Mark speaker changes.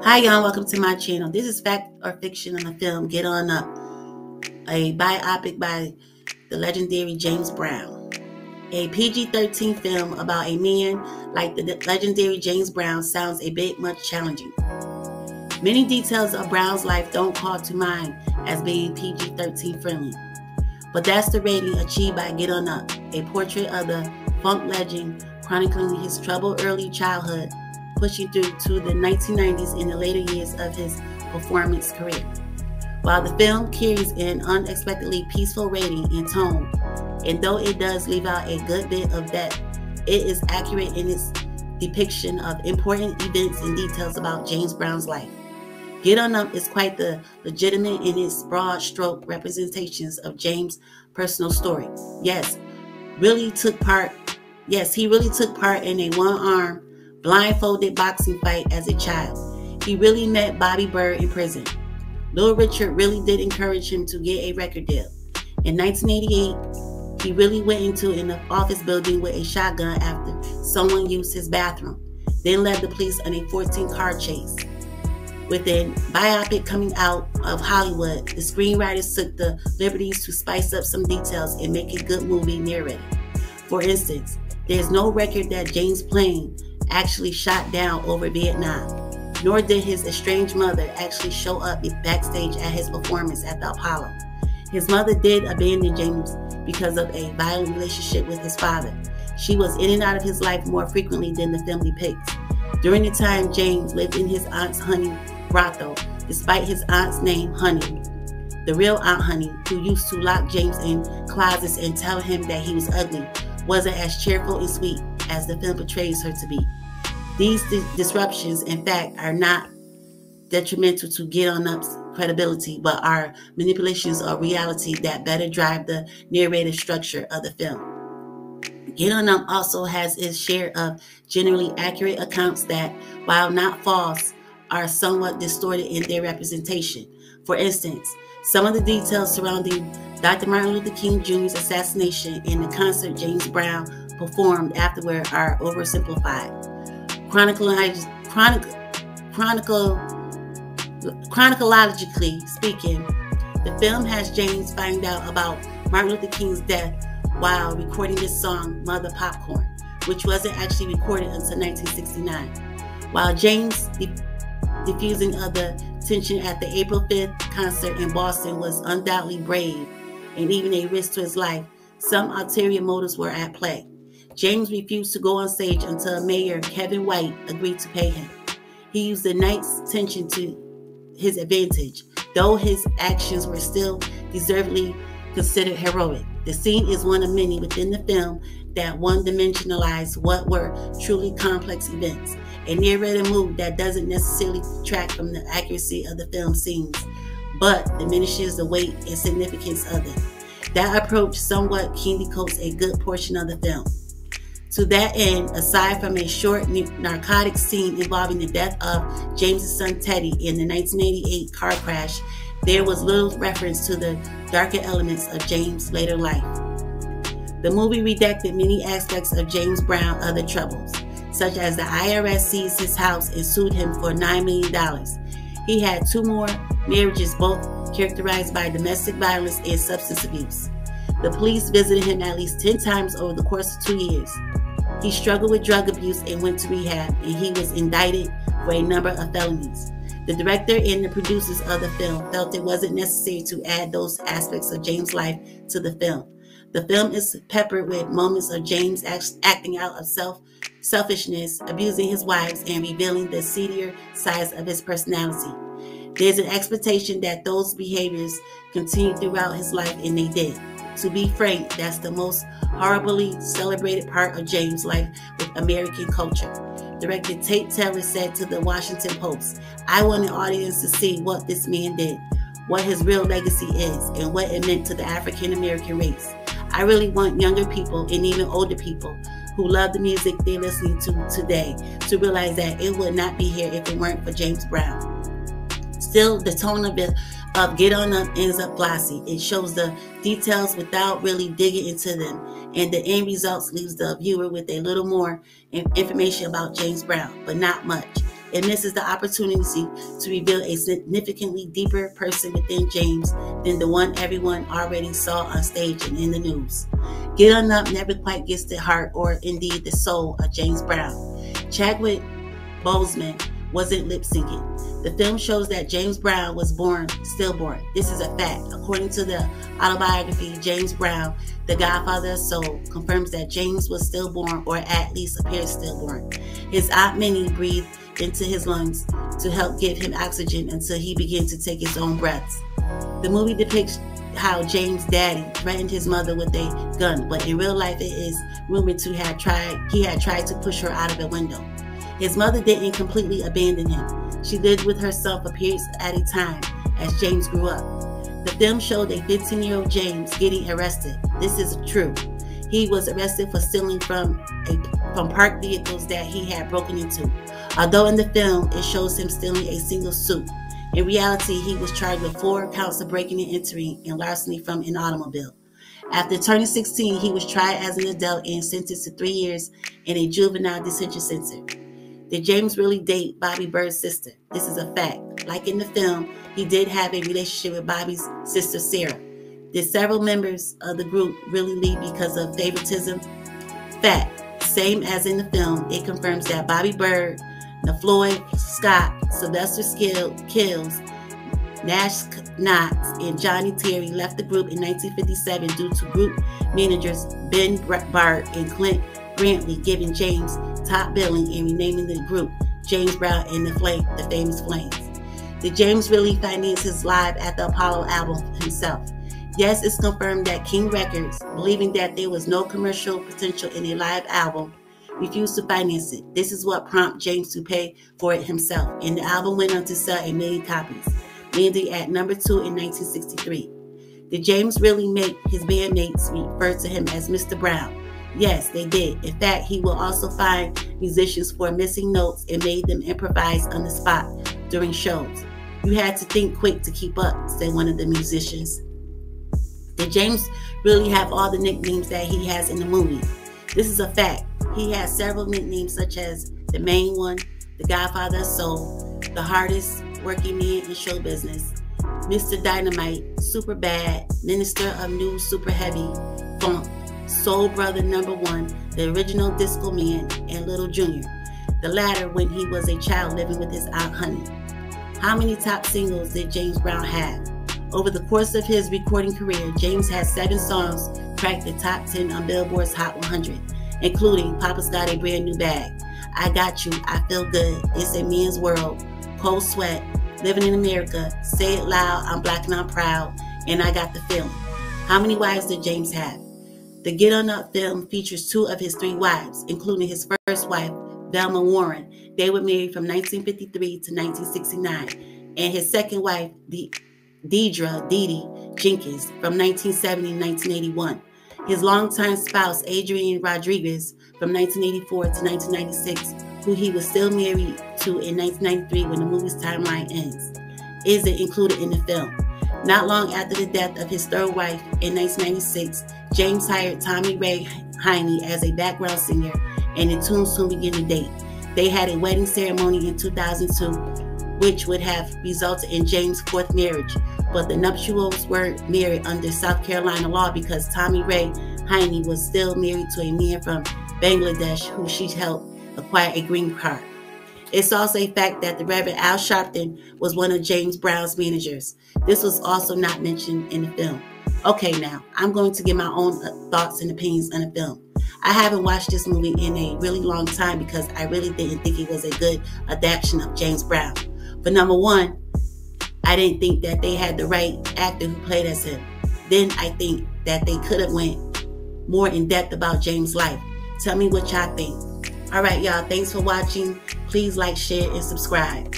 Speaker 1: Hi y'all, welcome to my channel. This is Fact or Fiction on the film Get On Up, a biopic by the legendary James Brown. A PG-13 film about a man like the legendary James Brown sounds a bit much challenging. Many details of Brown's life don't call to mind as being PG-13 friendly. But that's the rating achieved by Get On Up, a portrait of the funk legend chronicling his troubled early childhood, pushing through to the 1990s and the later years of his performance career. While the film carries an unexpectedly peaceful rating and tone, and though it does leave out a good bit of depth, it is accurate in its depiction of important events and details about James Brown's life. Get On Up is quite the legitimate in its broad stroke representations of James' personal story. Yes, he really took part in a one-arm blindfolded boxing fight as a child. He really met Bobby Bird in prison. Little Richard really did encourage him to get a record deal. In 1988, he really went into an office building with a shotgun after someone used his bathroom, then led the police on a 14-car chase. With a biopic coming out of Hollywood, the screenwriters took the liberties to spice up some details and make a good movie narrative. For instance, there's no record that James' plane actually shot down over Vietnam, nor did his estranged mother actually show up backstage at his performance at the Apollo. His mother did abandon James because of a violent relationship with his father. She was in and out of his life more frequently than the film depicts. During the time James lived in his aunt's Honey brothel, despite his aunt's name Honey, the real Aunt Honey, who used to lock James in closets and tell him that he was ugly, wasn't as cheerful and sweet as the film portrays her to be. These disruptions, in fact, are not detrimental to Get On Up's credibility, but are manipulations of reality that better drive the narrative structure of the film. Get On Up also has its share of generally accurate accounts that, while not false, are somewhat distorted in their representation. For instance, some of the details surrounding Dr. Martin Luther King Jr.'s assassination and the concert James Brown performed afterward are oversimplified. Chronologically speaking, the film has James find out about Martin Luther King's death while recording his song Mother Popcorn, which wasn't actually recorded until 1969. While James' diffusing of the tension at the April 5th concert in Boston was undoubtedly brave and even a risk to his life, some ulterior motives were at play. James refused to go on stage until Mayor Kevin White agreed to pay him. He used the night's tension to his advantage, though his actions were still deservedly considered heroic. The scene is one of many within the film that one-dimensionalize what were truly complex events, a narrative move that doesn't necessarily detract from the accuracy of the film scenes, but diminishes the weight and significance of them. That approach somewhat keenly coats a good portion of the film. To that end, aside from a short narcotics scene involving the death of James' son Teddy in the 1988 car crash, there was little reference to the darker elements of James' later life. The movie redacted many aspects of James Brown's other troubles, such as the IRS seized his house and sued him for $9 million. He had 2 more marriages, both characterized by domestic violence and substance abuse. The police visited him at least 10 times over the course of 2 years. He struggled with drug abuse and went to rehab, and he was indicted for a number of felonies. The director and the producers of the film felt it wasn't necessary to add those aspects of James' life to the film. The film is peppered with moments of James acting out of selfishness, abusing his wives, and revealing the seedier sides of his personality. There's an expectation that those behaviors continue throughout his life, and they did. To be frank, that's the most horribly celebrated part of James' life with American culture. Director Tate Taylor said to the Washington Post, "I want an audience to see what this man did, what his real legacy is, and what it meant to the African American race. I really want younger people and even older people who love the music they're listening to today to realize that it would not be here if it weren't for James Brown." Still, the tone of Get On Up ends up glossy. It shows the details without really digging into them, and the end results leaves the viewer with a little more information about James Brown, but not much. It misses the opportunity to reveal a significantly deeper person within James than the one everyone already saw on stage and in the news. Get On Up never quite gets the heart or indeed the soul of James Brown. Chadwick Boseman wasn't lip syncing. The film shows that James Brown was stillborn. This is a fact. According to the autobiography, James Brown, the Godfather of Soul, confirms that James was stillborn, or at least appeared stillborn. His Aunt Minnie breathed into his lungs to help give him oxygen until he began to take his own breaths. The movie depicts how James' daddy threatened his mother with a gun, but in real life it is rumored he had tried to push her out of a window. His mother didn't completely abandon him. She lived with herself a period at a time as James grew up. The film showed a 15-year-old James getting arrested. This is true. He was arrested for stealing from parked vehicles that he had broken into. Although in the film it shows him stealing a single suit, in reality he was charged with 4 counts of breaking and entering and larceny from an automobile. After turning 16, he was tried as an adult and sentenced to 3 years in a juvenile detention center. Did James really date Bobby Bird's sister? This is a fact. Like in the film, he did have a relationship with Bobby's sister Sarah. Did several members of the group really leave because of favoritism? Fact. Same as in the film, it confirms that Bobby Bird, Floyd Scott, Sylvester Kills, Nash Knotts, and Johnny Terry left the group in 1957 due to group managers Ben Bart and Clint Brantley giving James top billing and renaming the group James Brown and the Famous Flames. Did James really finance his live at the Apollo album himself? Yes, it's confirmed that King Records, believing that there was no commercial potential in a live album, refused to finance it. This is what prompted James to pay for it himself, and the album went on to sell 1 million copies, landing at number 2 in 1963. Did James really make his bandmates refer to him as Mr. Brown? Yes, they did. In fact, he will also find musicians for missing notes and made them improvise on the spot during shows. You had to think quick to keep up, said one of the musicians. Did James really have all the nicknames that he has in the movie? This is a fact. He has several nicknames such as the main one, the Godfather of Soul, the hardest working man in show business, Mr. Dynamite, Super Bad, Minister of New Super Heavy, Funk, Soul Brother #1, the original Disco Man, and Little Junior, the latter when he was a child living with his Aunt Honey. How many top singles did James Brown have? Over the course of his recording career, James had 7 songs crack the top 10 on Billboard's Hot 100, including Papa's Got a Brand New Bag, I Got You, I Feel Good, It's a Man's World, Cold Sweat, Living in America, Say It Loud, I'm Black and I'm Proud, and I Got the Feeling. How many wives did James have? The Get On Up film features 2 of his 3 wives, including his first wife, Velma Warren. They were married from 1953 to 1969, and his second wife, Deidre Dee Jenkins, from 1970 to 1981. His longtime spouse, Adrienne Rodriguez, from 1984 to 1996, who he was still married to in 1993 when the movie's timeline ends, isn't included in the film. Not long after the death of his third wife in 1996, James hired Tommy Ray Heine as a background singer, and the two soon began to date. They had a wedding ceremony in 2002, which would have resulted in James' 4th marriage, but the nuptials weren't married under South Carolina law because Tommy Ray Heine was still married to a man from Bangladesh who she helped acquire a green card. It's also a fact that the Reverend Al Sharpton was one of James Brown's managers. This was also not mentioned in the film. Okay, now, I'm going to give my own thoughts and opinions on the film. I haven't watched this movie in a really long time because I really didn't think it was a good adaptation of James Brown. For number one, I didn't think that they had the right actor who played as him. Then I think that they could have went more in depth about James' life. Tell me what y'all think. All right, y'all. Thanks for watching. Please like, share, and subscribe.